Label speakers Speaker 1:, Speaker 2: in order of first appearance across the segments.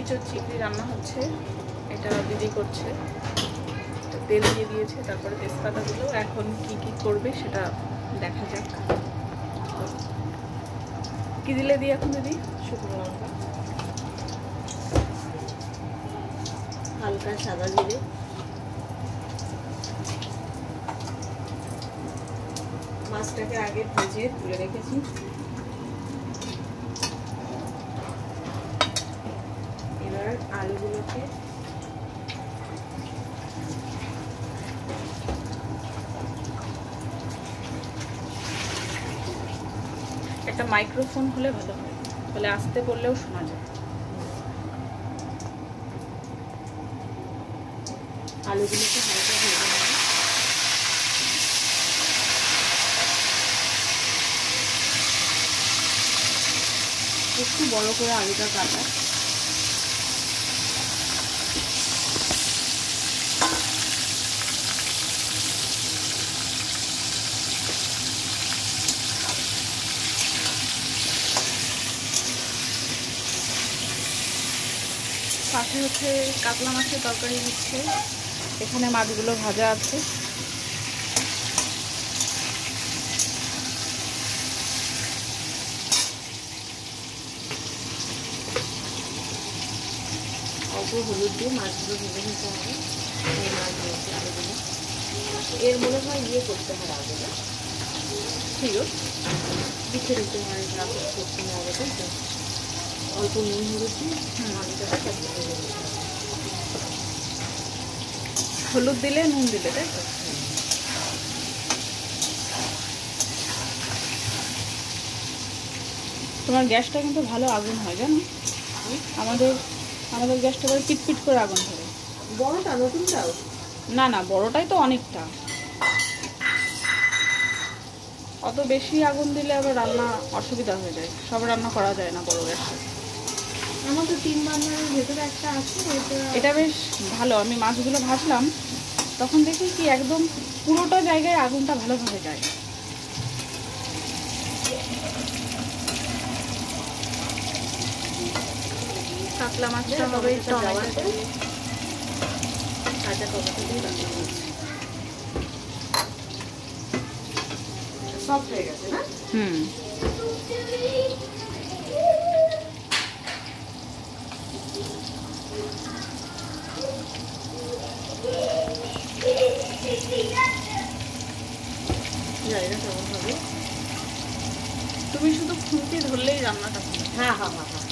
Speaker 1: ইঁচড় চিংড়ি রান্না হচ্ছে, এটা দিদি করছে। তেল দিয়ে দিয়েছে, তারপরে তেজপাতা দিল। এখন কি কি করবে সেটা দেখা যাক। কি দিলে দিই এখন দিদি?
Speaker 2: শুকনো লঙ্কা, হালকা সাদা জিরে, মাছটাকে আগে ভেজে তুলে রেখেছি। এবার আলুগুলোকে
Speaker 1: একটা মাইক্রোফোন হলে ভালো হয়, বলে আসতে বললেও শোনা যায়।
Speaker 2: আলুগুলোকে হালকা ভেজে নেব। একটু বড় করে আলুটা কাটা।
Speaker 1: পাশে হচ্ছে কাতলা মাছের তরকারি দিচ্ছে, এখানে মাছগুলো ভাজা আছে।
Speaker 2: অল্প হলুদ দিয়ে মাছগুলো ভেজে নিতে হবে। এই মাছ দিয়েছি আলুগুলো। এর মনে হয় ইয়ে করতে হয় আগে, না ঠিক দিতে দিতে হয়, রাখতে করতে হবে, তাই তো? অল্প নুন হলুদ দিয়ে আলুটাকে ভেজে নিতে হবে।
Speaker 1: হলুদ দিলে নুন দিলে, তাই তো? তোমার গ্যাসটা কিন্তু ভালো আগুন হয় জানো, আমাদের গ্যাসটা করে পিটপিট করে আগুন ধরে।
Speaker 2: বড়টা নতুনটাও?
Speaker 1: না না, বড়টাই তো অনেকটা। অত বেশি আগুন দিলে আবার রান্না অসুবিধা হয়ে যায়, সব রান্না করা যায় না বড় গ্যাসে।
Speaker 2: আমার তো 3 বার্নারের ভেতরে একটা আছে,
Speaker 1: এটা বেশ ভালো। আমি মাছগুলো ভাজলাম তখন দেখি কি একদম পুরোটা জায়গায় আগুনটা ভালোভাবে যায়। কাতলা মাছটা হবে টমেটো,
Speaker 2: কাঁচা টমেটো দিয়ে রান্না করছি। সফট হয়ে গেছে না? জায়গা কেমন হবে?
Speaker 1: তুমি শুধু খুন্তি ধরলেই রান্নাটা হবে।
Speaker 2: হ্যাঁ হ্যাঁ হ্যাঁ হ্যাঁ,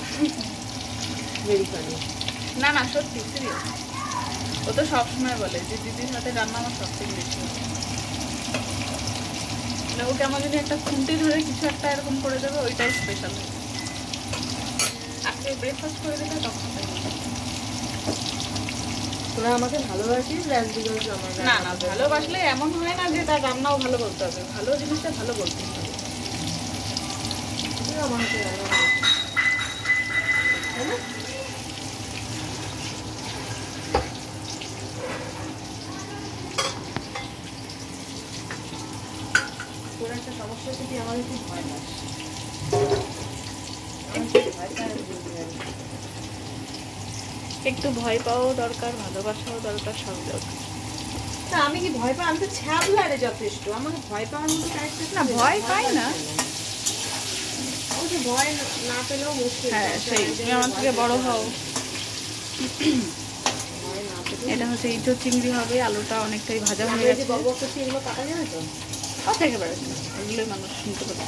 Speaker 2: ভেরি ফানি।
Speaker 1: না না, সত্যি সিরিয়াস। ও তো সবসময় বলে যে দিদির হাতে রান্না আমার সবথেকে বেশি ভালো। মানে ওকে আমার যদি একটা খুন্তি ধরে কিছু একটা এরকম করে দেবে, ওইটাই স্পেশাল। আজকে ব্রেকফাস্ট করে দেবে তখন।
Speaker 2: তোরা আমাকে ভালোবাসিস,
Speaker 1: না না, ভালোবাসলে এমন হয় না যে তার রান্নাও ভালো বলতে হবে, ভালো জিনিসটা ভালো বলতে হবে।
Speaker 2: আমার হাতে রান্না তোর একটা সমস্যা যদি আমার একটু ভয় পাস,
Speaker 1: একটু ভয় পাওয়াও দরকার, ভালোবাসাও দরকার, সব দরকার।
Speaker 2: না আমি কি ভয় পাই? আমি তো ছ্যাবলারে যথেষ্ট, আমাকে ভয় পাওয়ার মতো ক্যারেক্টার
Speaker 1: না, ভয় পাই না।
Speaker 2: ও যে ভয় না পেলেও মুশকিল।
Speaker 1: হ্যাঁ সেই, তুমি আমার থেকে বড় হও। এটা হচ্ছে ইঁচড় চিংড়ি হবে, আলুটা অনেকটাই ভাজা হয়ে গেছে।
Speaker 2: এগুলো কাটা যাবে তো?
Speaker 1: কথা একেবারে এগুলোই মানুষ শুনতে পারে।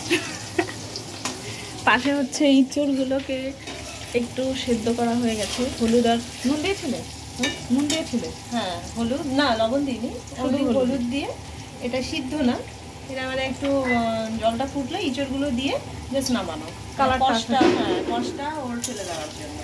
Speaker 1: পাশে হচ্ছে ইঁচড়গুলোকে একটু সেদ্ধ করা হয়ে গেছে। হলুদ আর
Speaker 2: নুন দিয়েছিলে?
Speaker 1: নুন দিয়েছিলে?
Speaker 2: হ্যাঁ, হলুদ না, লবণ দিইনি, হলুদ দিয়ে। এটা সিদ্ধ না, এটা মানে একটু জলটা ফুটলে ইঁচড়গুলো দিয়ে জাস্ট নামানো, কষটা, হ্যাঁ কষটা ওর ফেলে দেওয়ার জন্য।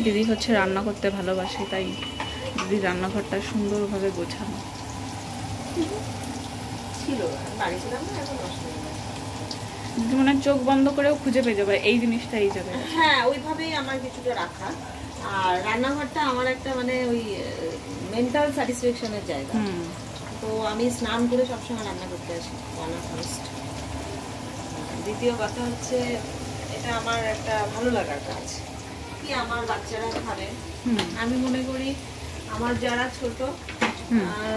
Speaker 1: দিদি হচ্ছে রান্না করতে ভালোবাসে, তাই দিদির রান্নাঘরটা সুন্দরভাবে গোছানো
Speaker 2: ছিল। বাড়ি ছিলাম না, এখন নষ্ট হয়ে গেছে।
Speaker 1: দিদি মনে চোখ বন্ধ করেও খুঁজে পেয়ে যাবে এই জিনিসটা এই জায়গায়।
Speaker 2: হ্যাঁ, ওইভাবেই আমার কিছুটা রাখা। আর রান্নাঘরটা আমার একটা মানে ওই মেন্টাল স্যাটিসফ্যাকশনের জায়গা। তো আমি স্নান করে সবসময় রান্না করতে আসি, রান্না ফার্স্ট। দ্বিতীয় কথা হচ্ছে এটা আমার একটা ভালো লাগার কাজ, কি আমার বাচ্চারা খাবে। আমি মনে করি আমার যারা ছোট,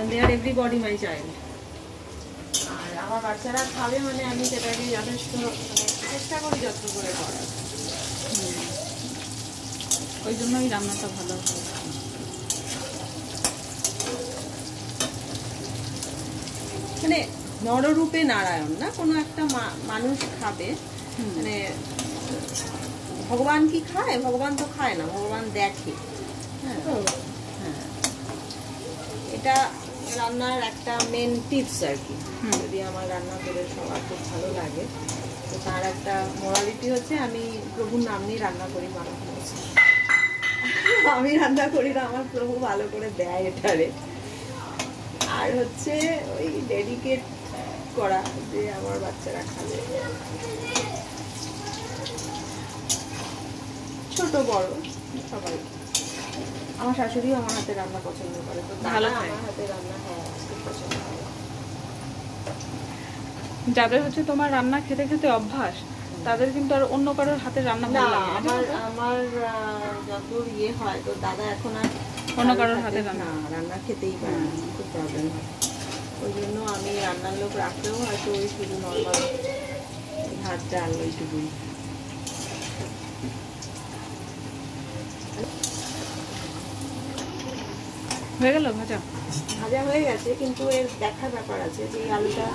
Speaker 2: দে আর এভরিবডি মাই চাইল্ড, আর আমার বাচ্চারা খাবে মানে আমি সেটাকে যথেষ্ট চেষ্টা করি যত্ন করে করার।
Speaker 1: ওই জন্যই রান্নাটা ভালো হয়।
Speaker 2: মানে নররূপে নারায়ণ না, কোনো একটা মানুষ খাবে, মানে ভগবান কি খায়? ভগবান তো খায় না, ভগবান দেখে। হ্যাঁ, এটা রান্নার একটা মেন টিপস আর কি। যদি আমার রান্না করে সবার খুব ভালো লাগে, তো তার একটা মোরালিটি হচ্ছে আমি প্রভুর নাম নিয়ে রান্না করি। মানুষ আমি রান্না করি না, আমার প্রভু ভালো করে দেয় এটারে। আর হচ্ছে ওই ডেডিকেট করা যে আমার বাচ্চারা খাবে, ছোট বড় সবাই। আমার শাশুড়িও আমার হাতে রান্না পছন্দ করে, তো
Speaker 1: ভালো
Speaker 2: আমার হাতে রান্না খুব পছন্দ করে।
Speaker 1: যাদের হচ্ছে তোমার রান্না খেতে খেতে অভ্যাস, তাদের কিন্তু আর অন্য কারোর হাতে রান্না ভালো লাগে না।
Speaker 2: আমার যত ইয়ে হয়, তো দাদা এখন আর
Speaker 1: অন্য কারোর হাতে
Speaker 2: রান্না খেতেই পারে না, খুব প্রবলেম হয়। ওই জন্য আমি রান্নার লোক রাখলেও হয়তো ওই শুধু নর্মাল ভাত ডাল ওইটুকুই।
Speaker 1: হয়ে গেল ভাজা?
Speaker 2: ভাজা হয়ে গেছে, কিন্তু এর দেখার ব্যাপার আছে যে এই আলুটা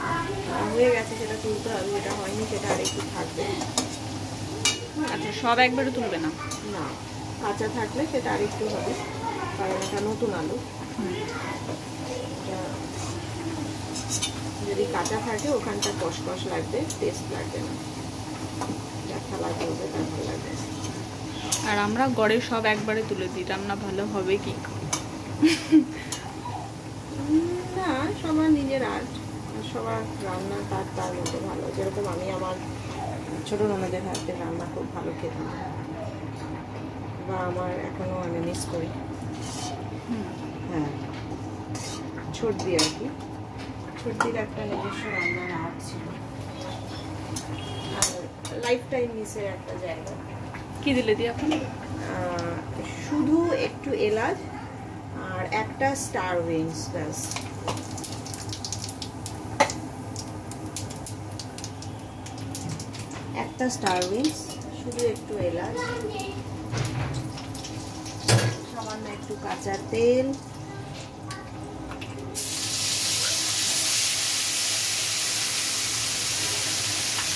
Speaker 2: হয়ে গেছে সেটা তুলতে হবে, যেটা হয়নি সেটা আর একটু থাকবে।
Speaker 1: আচ্ছা, সব একবারে তুলবে না?
Speaker 2: না, কাঁচা থাকলে সেটা আর একটু হবে, কারণ এটা নতুন আলু। যদি কাঁচা থাকে ওখানটা কষকষ লাগবে, টেস্ট লাগবে না, খালা করবে তার ভালো লাগবে।
Speaker 1: আর আমরা গড়ে সব একবারে তুলে দিই, রান্না ভালো হবে কি
Speaker 2: না, সবার নিজের আর্ট, সবার রান্না তার মতো ভালো। যেরকম আমি আমার ছোট ননদের হাতে রান্না খুব ভালো খেতাম, বা আমার এখনো আমি মিস করি। হ্যাঁ, ছোটদি আর কি, ছোটদির একটা নিজস্ব রান্নার আর্ট ছিল, আর লাইফ টাইম মিসের একটা জায়গা।
Speaker 1: কি দিলে দি এখন?
Speaker 2: শুধু একটু এলাচ আর একটা স্টার উইংস, ব্যাস। একটা স্টার উইংস, শুধু একটু এলাচ, সামান্য একটু কাঁচা তেল,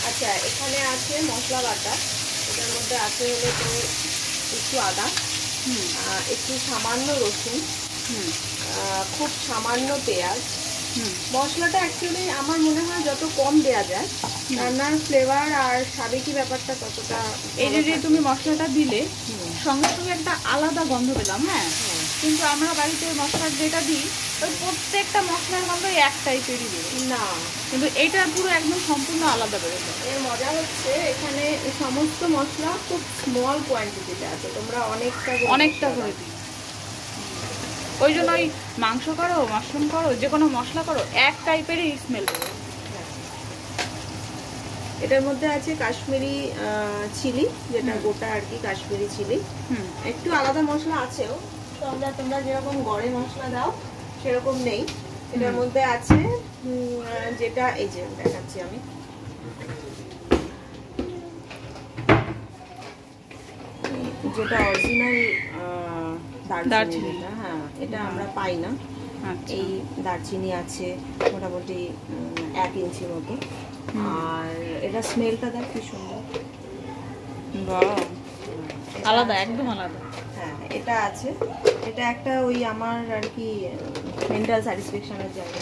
Speaker 2: আচ্ছা এখানে আছে মশলা বাটা, এটার মধ্যে আছে হলো তো একটু আদা, একটু সামান্য রসুন, খুব সামান্য পেঁয়াজ। মশলাটা অ্যাকচুয়ালি আমার মনে হয় যত কম দেয়া যায়, রান্নার ফ্লেভার আর সাবেকি ব্যাপারটা ততটা।
Speaker 1: এই যে তুমি মশলাটা দিলে সঙ্গে সঙ্গে একটা আলাদা গন্ধ পেলাম। হ্যাঁ, কিন্তু আমরা বাড়িতে মশলা যেটা দিই ওই প্রত্যেকটা মশলার গন্ধ এক টাইপেরই বেরোয়
Speaker 2: না,
Speaker 1: কিন্তু এটা পুরো একদম সম্পূর্ণ আলাদা বেরোবে।
Speaker 2: এর মজা হচ্ছে এখানে সমস্ত মশলা খুব স্মল কোয়ান্টিটিতে আছে, তোমরা অনেকটা করে দিই।
Speaker 1: ওই জন্য ওই মাংস করো, মাশরুম করো, যে কোনো মশলা করো, এক টাইপেরই স্মেল বেরোবে।
Speaker 2: এটার মধ্যে আছে কাশ্মীরি চিলি, যেটা গোটা আর কি, কাশ্মীরি চিলি। একটু আলাদা মশলা আছেও, তো তোমরা যেরকম গড়ে মশলা দাও সেরকম নেই। এটার মধ্যে আছে যেটা এই যে দেখাচ্ছি আমি, যেটা অরিজিনাল দারচিনি। হ্যাঁ, এটা আমরা পাই না। এই দারচিনি আছে মোটামুটি 1 ইঞ্চি মতো, আর এটা স্মেলটা দেখ কি সুন্দর,
Speaker 1: আলাদা, একদম আলাদা।
Speaker 2: হ্যাঁ, এটা আছে, এটা একটা ওই আমার আর কি মেন্টাল স্যাটিসফ্যাকশনের জায়গা।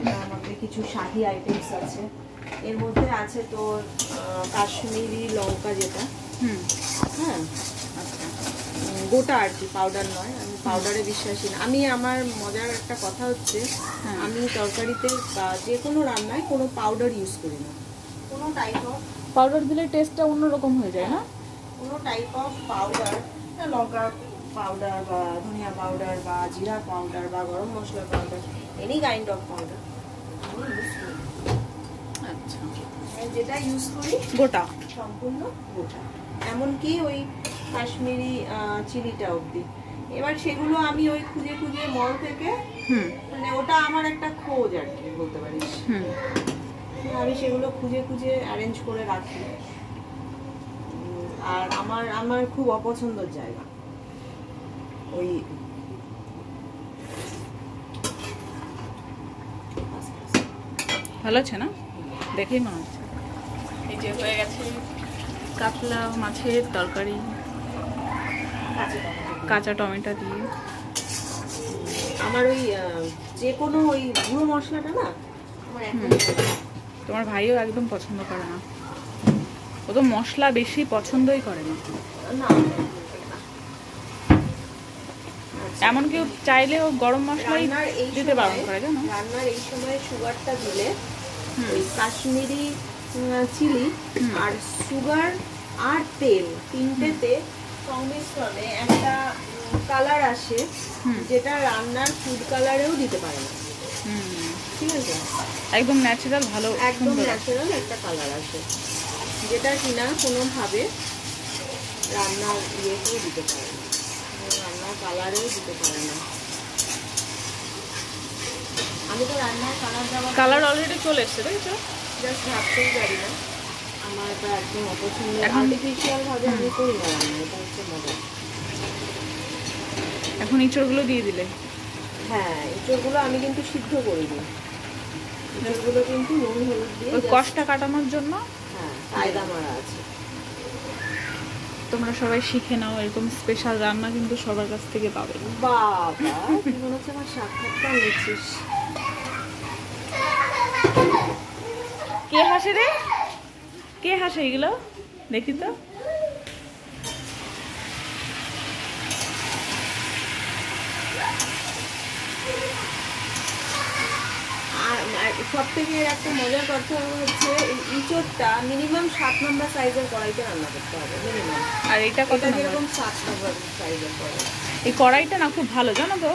Speaker 2: এটার মধ্যে কিছু শাহি আইটেমস আছে, এর মধ্যে আছে তোর কাশ্মীরি লঙ্কা, যেটা হ্যাঁ গোটা আর কি, পাউডার নয়। আমি পাউডারে বিশ্বাসী না। আমি আমার মজার একটা কথা হচ্ছে, আমি তরকারিতে বা যে কোনো রান্নায় কোনো পাউডার ইউজ করি না, কোনো টাইপ অফ পাউডার দিলে টেস্টটা অন্যরকম হয়ে যায় না। কোনো টাইপ অফ পাউডার, লঙ্কা পাউডার বা ধনিয়া পাউডার বা জিরা পাউডার বা গরম মশলা powder, any kind of powder আমি ইউজ করি।
Speaker 1: আচ্ছা,
Speaker 2: যেটা ইউজ করি
Speaker 1: গোটা,
Speaker 2: সম্পূর্ণ গোটা, এমনকি ওই কাশ্মীরি চিলিটা অবধি। এবার সেগুলো আমি ওই খুঁজে খুঁজে মল থেকে, মানে ওটা আমার একটা খোঁজ আর কি বলতে পারিস, আমি সেগুলো খুঁজে খুঁজে অ্যারেঞ্জ করে রাখি। আর আমার খুব অপছন্দের জায়গা ওই
Speaker 1: ভালো আছে না? দেখেই মনে হচ্ছে। এই যে হয়ে গেছে কাতলা মাছের তরকারি কাঁচা টমেটো দিয়ে।
Speaker 2: আমার ওই যে কোনো ওই গুঁড়ো মশলাটা না আমার একদম,
Speaker 1: তোমার ভাইও একদম পছন্দ করে না, ও তো মশলা বেশি পছন্দই করে না।
Speaker 2: না
Speaker 1: এমনকি চাইলেও গরম মশলাই দিতে বারণ করে, জানো?
Speaker 2: রান্নার এই সময় সুগারটা দিলে ওই কাশ্মীরি চিলি আর সুগার আর তেল তিনটেতে সংমিশ্রণে একটা কালার আসে, যেটা রান্নার ফুড কালারেও দিতে পারে না। ঠিক আছে,
Speaker 1: একদম ন্যাচারাল, ভালো,
Speaker 2: একদম ন্যাচারাল একটা কালার আসে, যেটা কিনা কোনোভাবে রান্নার ইয়েতেও দিতে পারে না, রান্নার কালারেও দিতে পারে না। আমি তো রান্নার
Speaker 1: কালার অলরেডি চলে এসছে, দেখছো?
Speaker 2: জাস্ট ভাবতেই পারি না, আমার এটা একদম অপছন্দ। আর্টিফিশিয়াল ভাবে আমি করি না রান্না, এটা হচ্ছে মজা।
Speaker 1: এখন ইঁচড়গুলো দিয়ে দিলে?
Speaker 2: হ্যাঁ, ইঁচড়গুলো আমি কিন্তু সিদ্ধ করি না, ইঁচড়গুলো কিন্তু নুন হলুদ দিয়ে
Speaker 1: ওই কষটা কাটানোর জন্য
Speaker 2: হ্যাঁ কায়দা মারা আছে।
Speaker 1: তোমরা সবাই শিখে নাও, এরকম স্পেশাল রান্না কিন্তু সবার কাছ থেকে পাবে।
Speaker 2: বাবা, কি মনে হচ্ছে আমার সাক্ষাৎকার নিচ্ছিস।
Speaker 1: কে হাসে রে? কে হাসে এগুলো? দেখি তো।
Speaker 2: সব থেকে একটা মজার কথা হচ্ছে ইঁচড়টা মিনিমাম 7 নম্বর সাইজের কড়াইতে রান্না করতে হবে মিনিমাম।
Speaker 1: আর এটা কত নম্বর?
Speaker 2: এরকম 7 নম্বর সাইজের কড়াই।
Speaker 1: এই কড়াইটা না খুব ভালো, জানো তো?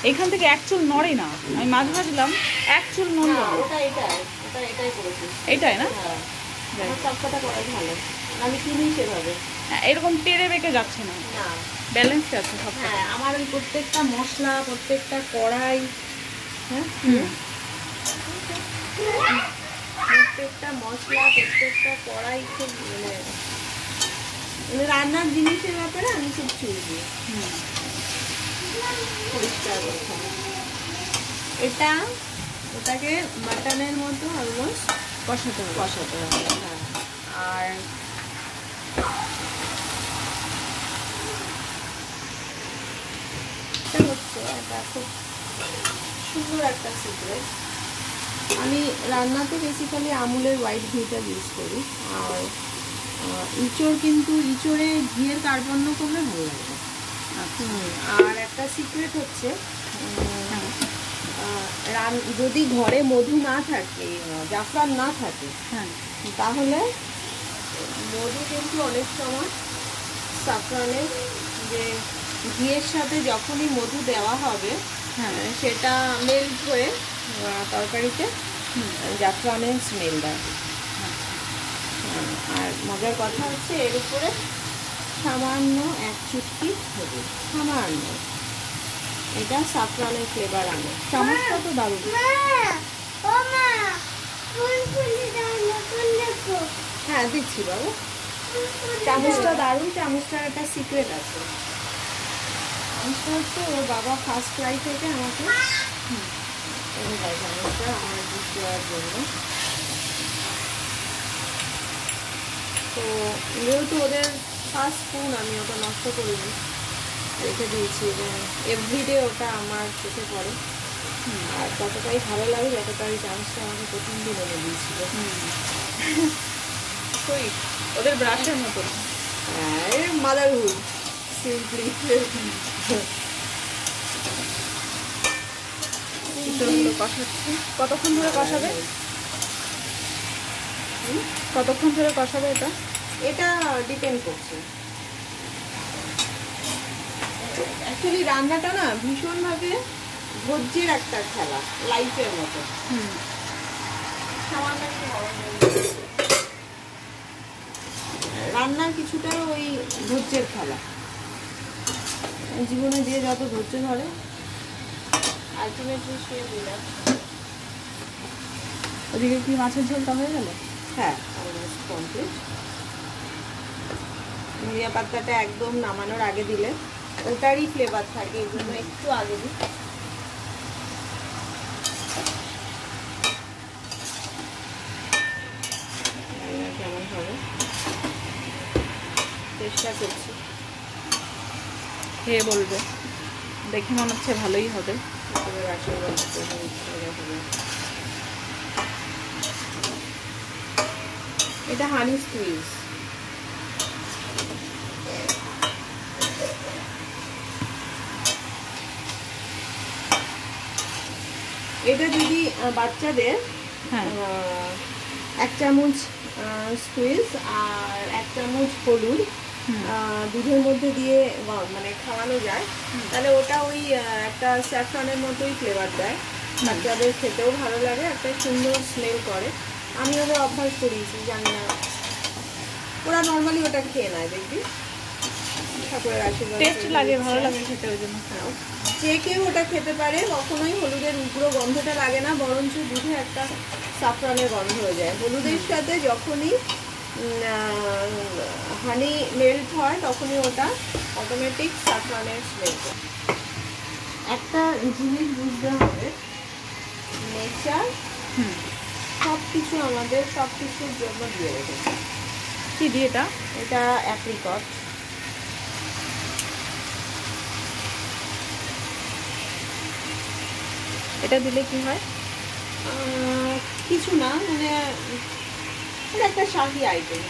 Speaker 1: এখান থেকে এক চুল নড়ে না। আমি মাছ ভাজলাম, এক চুল নড়লো না।
Speaker 2: এটাই করেছি।
Speaker 1: এইটাই না?
Speaker 2: হ্যাঁ, আমার সবকটা কড়াই ভালো, আমি কিনি সেভাবে।
Speaker 1: এরকম টেরে বেঁকে যাচ্ছে না, ব্যালেন্স আছে সব।
Speaker 2: হ্যাঁ, আমার ওই প্রত্যেকটা মশলা, প্রত্যেকটা কড়াই, হ্যাঁ প্রত্যেকটা মশলা, প্রত্যেকটা কড়াই খুব মানে রান্নার জিনিসের ব্যাপারে আমি খুব চুজি পরিষ্কার করতে হবে। এটা ওটাকে মাটনের মতো অলমোস্ট কষাতে হবে। হ্যাঁ, আর এটা হচ্ছে একটা খুব সুন্দর একটা সিক্রেট। আমি রান্নাতে বেসিক্যালি আমুলের হোয়াইট ঘিটা ইউজ করি, আর ইঁচড় কিন্তু ইঁচড়ে ঘিয়ের কার্পণ্য করলে ভালো লাগবে। আর একটা সিক্রেট হচ্ছে যদি ঘরে মধু না থাকে, জাফরান না থাকে, তাহলে মধু কিন্তু অনেক সময় সাফরানের যে ঘিয়ের সাথে যখনই মধু দেওয়া হবে সেটা মেল্ট হয়ে তরকারিতে জাফরানের স্মেল দেয়। আর মজার কথা হচ্ছে এর উপরে সামান্য এক চুটকি হলুদ, সামান্য, এটা সাফরানের ফ্লেভার আনে। চামচটা তো দারুণ। হ্যাঁ দিচ্ছি বাবু, চামচটা দারুণ। চামচটার একটা সিক্রেট আছে। চামচটা হচ্ছে ওর বাবা ফার্স্ট ফ্রাই থেকে আমাকে চামচটা আমার দুধ দেওয়ার জন্য। তো যেহেতু ওদের ফার্স্ট স্পুন, আমি ওটা নষ্ট করিনি, রেখে দিয়েছি এবং এভরিডে ওটা আমার চোখে পড়ে। আর ততটাই ভালো লাগে যতটা ওই চামচটা আমাকে প্রথম দিন এনে দিয়েছিল।
Speaker 1: ওদের ব্রাশের মতো।
Speaker 2: হ্যাঁ, মাদারহুড সিম্পলি।
Speaker 1: কতক্ষণ ধরে কষাবে? কতক্ষণ ধরে কষাবে এটা?
Speaker 2: এটা ডিপেন্ড করছে। অ্যাকচুয়ালি রান্নাটা না ভীষণভাবে ধৈর্যের একটা খেলা, লাইফের মতো। সামান্য একটু গরম জল দিয়ে রান্নার কিছুটা ওই ধৈর্যের খেলা। জীবনে যে যত ধৈর্য ধরে আলটিমেটলি সে দিলাম।
Speaker 1: ওদিকে কি মাছের ঝোলটা হয়ে গেল?
Speaker 2: হ্যাঁ, অলমোস্ট কমপ্লিট। ধনিয়া পাতাটা একদম নামানোর আগে দিলে ওটারই ফ্লেভার থাকে, এই জন্য একটু আগে দিই। কেমন হবে চেষ্টা করছি,
Speaker 1: খেয়ে বলবে। দেখে মনে হচ্ছে ভালোই হবে।
Speaker 2: এটা হানি স্কুইজ। এটা যদি বাচ্চাদের এক চামচ স্কুইজ আর এক চামচ হলুদ দুধের মধ্যে দিয়ে মানে খাওয়ানো যায়, তাহলে ওটা ওই একটা স্যাফরনের মতোই ফ্লেভার দেয়। বাচ্চাদের খেতেও ভালো লাগে, একটা সুন্দর স্মেল করে। আমি ওদের অভ্যাস করিয়েছি, জানি না, ওরা নর্মালি ওটা খেয়ে নেয়, দেখবি ঠাকুরের আশীর্বাদ।
Speaker 1: টেস্ট লাগে, ভালো লাগে খেতে, ওই জন্য।
Speaker 2: যে কেউ ওটা খেতে পারে, কখনোই হলুদের উগ্র গন্ধটা লাগে না, বরঞ্চ দুধে একটা সাফরানের গন্ধ হয়ে যায়। হলুদের সাথে যখনই হানি মেল্ট হয় তখনই ওটা অটোমেটিক সাফরানের স্মেল করে। একটা জিনিস বুঝতে হবে, নেচার সব কিছু আমাদের সব কিছুর জন্য দিয়ে রেখেছে।
Speaker 1: কি দিয়ে এটা?
Speaker 2: এটা অ্যাপ্রিকট।
Speaker 1: এটা দিলে কি হয়?
Speaker 2: কিছু না, মানে এটা একটা শাহি আইটেম,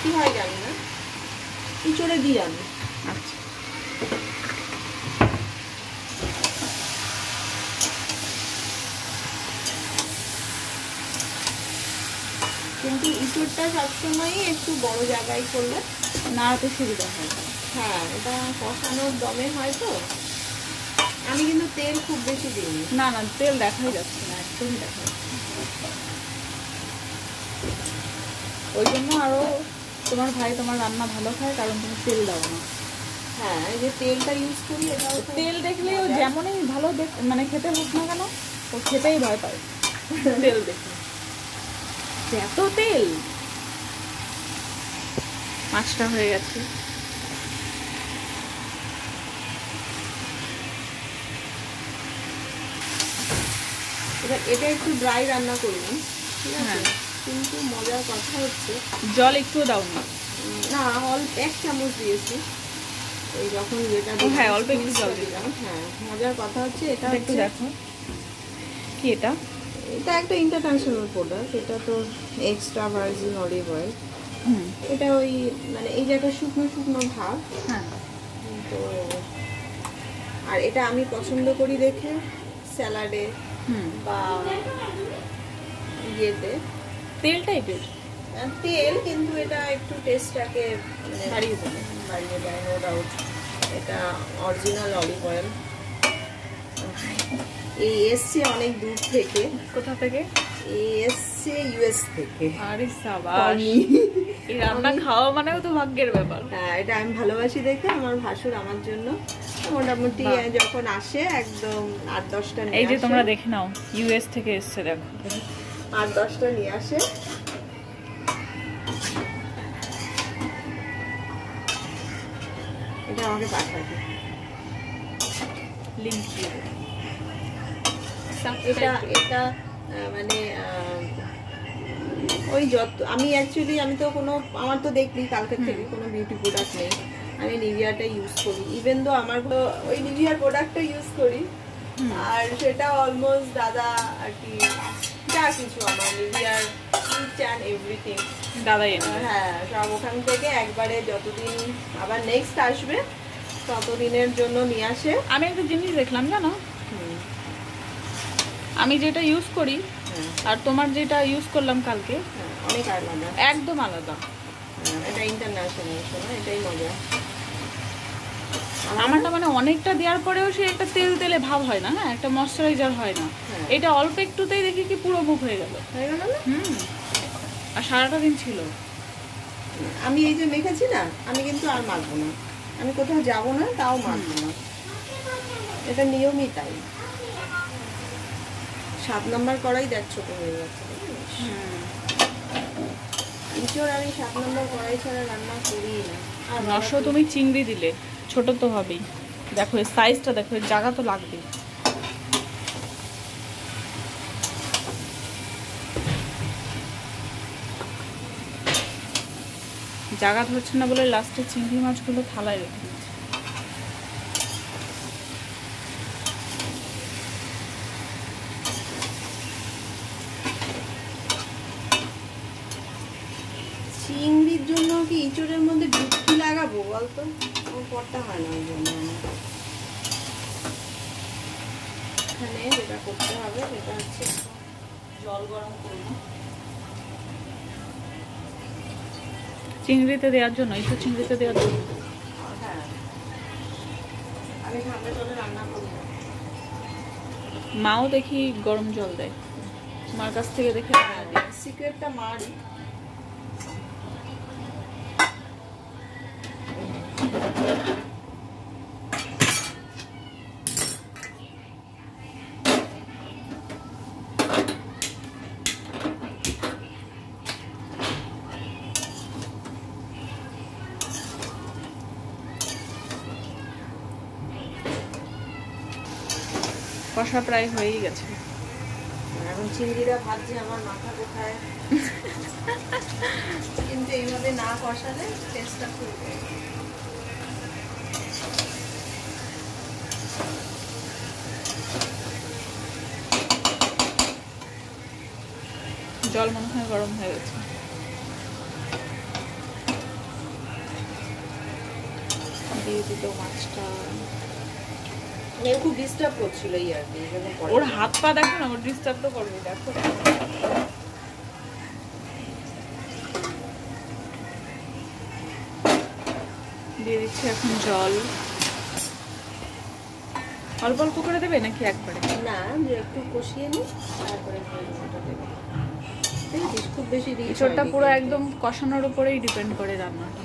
Speaker 2: কি হয় জানি না, ইঁচড়ে দিই আমি।
Speaker 1: আচ্ছা,
Speaker 2: কিন্তু ইঁচড়টা সবসময়ই একটু বড় জায়গায় করলে
Speaker 1: নাড়াতে সুবিধা হয়।
Speaker 2: হ্যাঁ, এটা কষানোর দমে হয় তো। আমি কিন্তু তেল খুব বেশি দিইনি।
Speaker 1: না না, তেল দেখাই যাচ্ছে না, একদমই দেখা যাচ্ছে। ওই জন্য আরো তোমার ভাই তোমার রান্না ভালো খায়, কারণ তুমি তেল দাও না।
Speaker 2: হ্যাঁ, এই যে তেলটা ইউজ করি, এটাও
Speaker 1: তেল দেখলে ও যেমনই ভালো মানে খেতে হোক না কেন, ও খেতেই ভয় পায় তেল দেখলে। এত তেল। মাছটা হয়ে গেছে।
Speaker 2: এটা একটু ড্রাই রান্না করুন, ঠিক আছে? কিন্তু মজার কথা হচ্ছে
Speaker 1: জল একটু দাও না।
Speaker 2: না, অল্প এক চামচ দিয়েছি ওই যখন যেটা।
Speaker 1: হ্যাঁ, অল্প একটু জল দিলাম।
Speaker 2: হ্যাঁ, মজার কথা হচ্ছে এটা
Speaker 1: একটু দেখো কি এটা।
Speaker 2: এটা একটা ইন্টারন্যাশনাল প্রোডাক্ট, এটা তো এক্সট্রা ভার্জিন অলিভ অয়েল। এটা ওই মানে এই যে একটা শুকনো শুকনো ভাব।
Speaker 1: হ্যাঁ,
Speaker 2: তো আর এটা আমি পছন্দ করি দেখে স্যালাডে বা ইয়েতে
Speaker 1: তেল টাইপের
Speaker 2: তেল, কিন্তু এটা একটু টেস্টটাকে বাড়িয়ে দেয়, নো ডাউট। এটা অরিজিনাল অলিভ অয়েল, এই এসছে অনেক দূর থেকে।
Speaker 1: কোথা থেকে?
Speaker 2: এই এসছে ইউএস থেকে।
Speaker 1: আরে সাবাস, এই রান্না খাওয়া মানেও তো ভাগ্যের ব্যাপার।
Speaker 2: হ্যাঁ, এটা আমি ভালোবাসি দেখে আমার ভাসুর আমার জন্য মোটামুটি যখন আসে একদম 8-10টা নিয়ে আসে।
Speaker 1: এই যে তোমরা দেখে নাও, ইউএস থেকে এসছে, দেখো
Speaker 2: 8-10টা নিয়ে আসে। এটা আমাকে পাঠাবে,
Speaker 1: লিংক দিয়ে।
Speaker 2: এটা এটা মানে ওই যত আমি অ্যাকচুয়ালি আমি তো কোনো, আমার তো দেখলি কালকের থেকে কোনো বিউটি প্রোডাক্ট নেই, আমি নিভিয়াটা ইউজ করি। ইভেন তো আমার ওই নিভিয়ার প্রোডাক্টটা ইউজ করি, আর সেটা অলমোস্ট দাদা আর কি যা কিছু আমার নিভিয়ার ইচ অ্যান্ড এভরিথিং
Speaker 1: দাদাই।
Speaker 2: হ্যাঁ, সব ওখান থেকে একবারে যতদিন আবার নেক্সট আসবে ততদিনের জন্য নিয়ে আসে।
Speaker 1: আমি একটা জিনিস দেখলাম জানো, আমি যেটা ইউজ করি আর তোমার যেটা ইউজ করলাম কালকে,
Speaker 2: অনেক আলাদা,
Speaker 1: একদম আলাদা।
Speaker 2: এটা ইন্টারন্যাশনাল, শোনো এটাই মজা।
Speaker 1: আমারটা মানে অনেকটা দেওয়ার পরেও সে একটা তেল তেলে ভাব হয় না, হ্যাঁ, একটা ময়শ্চারাইজার হয় না। এটা অল্প একটুতেই দেখি কি পুরো মুখ হয়ে গেল। আর সারাটা দিন ছিল।
Speaker 2: আমি এই যে মেখেছি না, আমি কিন্তু আর মাখবো না, আমি কোথাও যাবো না তাও মাখবো না, এটা নিয়মই তাই। 7 নম্বর কড়াই দেখ ছোট হয়ে যাচ্ছে। ইঁচড় আমি 7 নম্বর কড়াই ছাড়া রান্না করি না। আর
Speaker 1: নশো তুমি চিংড়ি দিলে, ছোট তো হবেই। দেখো এর সাইজটা দেখো, এর জায়গা তো লাগবে। জায়গা ধরছে না বলে লাস্টে চিংড়ি মাছগুলো থালায় রেখে দিচ্ছি।
Speaker 2: চিংড়ির জন্য কি ইঁচড়ের মধ্যে ডুবকি লাগাবো বলতো? পড়তে হয় না ওই জন্য। এখানে যেটা করতে হবে সেটা হচ্ছে জল গরম করবো
Speaker 1: চিংড়িতে দেওয়ার জন্য, একটু চিংড়িতে দেওয়ার জন্য।
Speaker 2: হ্যাঁ, আমি ঠান্ডা জলে রান্না করি।
Speaker 1: মাও দেখি গরম জল দেয়, মার কাছ থেকে দেখে
Speaker 2: সিক্রেটটা মারই।
Speaker 1: কষা প্রায় হয়েই গেছে।
Speaker 2: এখন চিংড়িরা ভাবছে আমার মাথা কোথায়, কিন্তু এইভাবে না কষালে টেস্টটা খুব
Speaker 1: জল মনে হয় গরম হয়ে গেছে। দিয়ে দিত মাছটা।
Speaker 2: খুব ডিস্টার্ব করছিল আর কি,
Speaker 1: ওর হাত পা দেখো না, ওর ডিস্টার্ব তো করবে। দেখো দিয়ে দিচ্ছি এখন জল। অল্প অল্প করে দেবে নাকি একবারে?
Speaker 2: না, একটু কষিয়ে নিই তারপরে খুব বেশি দিই।
Speaker 1: ইঁচড়টা পুরো একদম কষানোর উপরেই ডিপেন্ড করে রান্নাটা।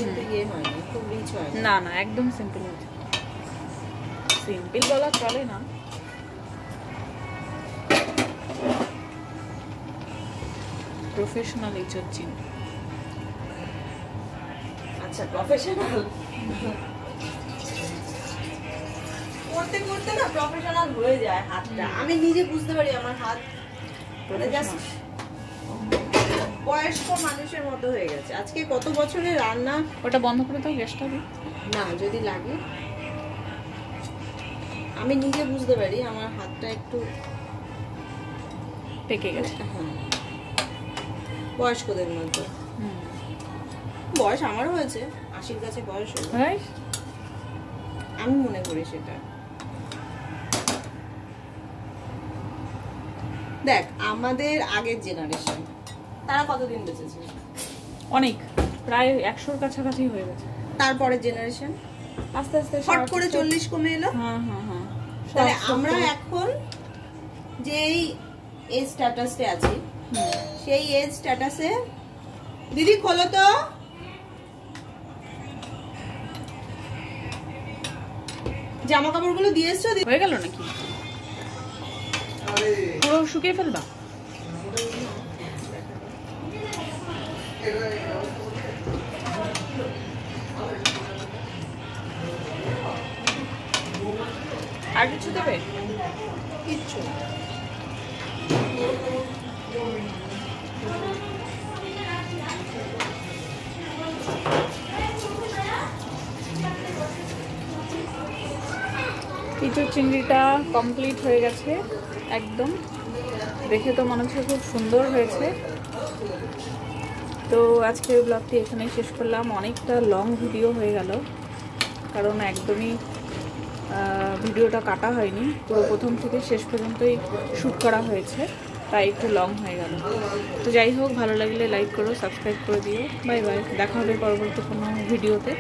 Speaker 2: কিন্তু ইয়ে হয় না, খুব রিচ হয়
Speaker 1: না। না, একদম সিম্পল হয়েছে। সিম্পল বলা চলে না, প্রফেশনাল ইঁচড় চিনি।
Speaker 2: আচ্ছা, প্রফেশনাল করতে করতে না প্রফেশনাল হয়ে যায় হাতটা। আমি নিজে বুঝতে পারি আমার হাত জাস্ট বয়স্ক মানুষের মতো হয়ে গেছে। আজকে কত বছরের রান্না।
Speaker 1: ওটা বন্ধ করে দাও গ্যাসটা।
Speaker 2: না, যদি লাগে আমি নিজে বুঝতে পারি আমার হাতটা একটু
Speaker 1: পেকে গেছে।
Speaker 2: হ্যাঁ, বয়স্কদের মতো। বয়স আমারও হয়েছে, 80-র কাছে বয়স হলো, আমি মনে করি সেটা। দেখ, আমাদের আগের জেনারেশন তারা কতদিন বেঁচেছে?
Speaker 1: অনেক, প্রায় 100-র কাছাকাছি হয়ে গেছে।
Speaker 2: তারপরের জেনারেশন
Speaker 1: আস্তে আস্তে
Speaker 2: ফট করে 40 কমে এলো।
Speaker 1: হ্যাঁ হ্যাঁ হ্যাঁ।
Speaker 2: তাহলে আমরা এখন যেই এজ স্ট্যাটাসে আছি, সেই এজ স্ট্যাটাসে দিদি খোলো তো, জামা কাপড়গুলো দিয়ে এসছো?
Speaker 1: হয়ে গেল নাকি? পুরো শুকিয়ে ফেলবা? আর কিছু দেবে?
Speaker 2: কিচ্ছু।
Speaker 1: ইঁচড় চিংড়িটা কমপ্লিট হয়ে গেছে একদম। দেখে তো মনে হচ্ছে খুব সুন্দর হয়েছে। তো আজকের ব্লগটি এখানেই শেষ করলাম। অনেকটা লং ভিডিও হয়ে গেল, কারণ একদমই ভিডিওটা কাটা হয়নি, পুরো প্রথম থেকে শেষ পর্যন্তই শ্যুট করা হয়েছে। তাই একটু লং হয়ে গেল। তো যাই হোক, ভালো লাগলে লাইক করো, সাবস্ক্রাইব করে দিও। বাই বাই, দেখা হবে পরবর্তী কোনো ভিডিওতে।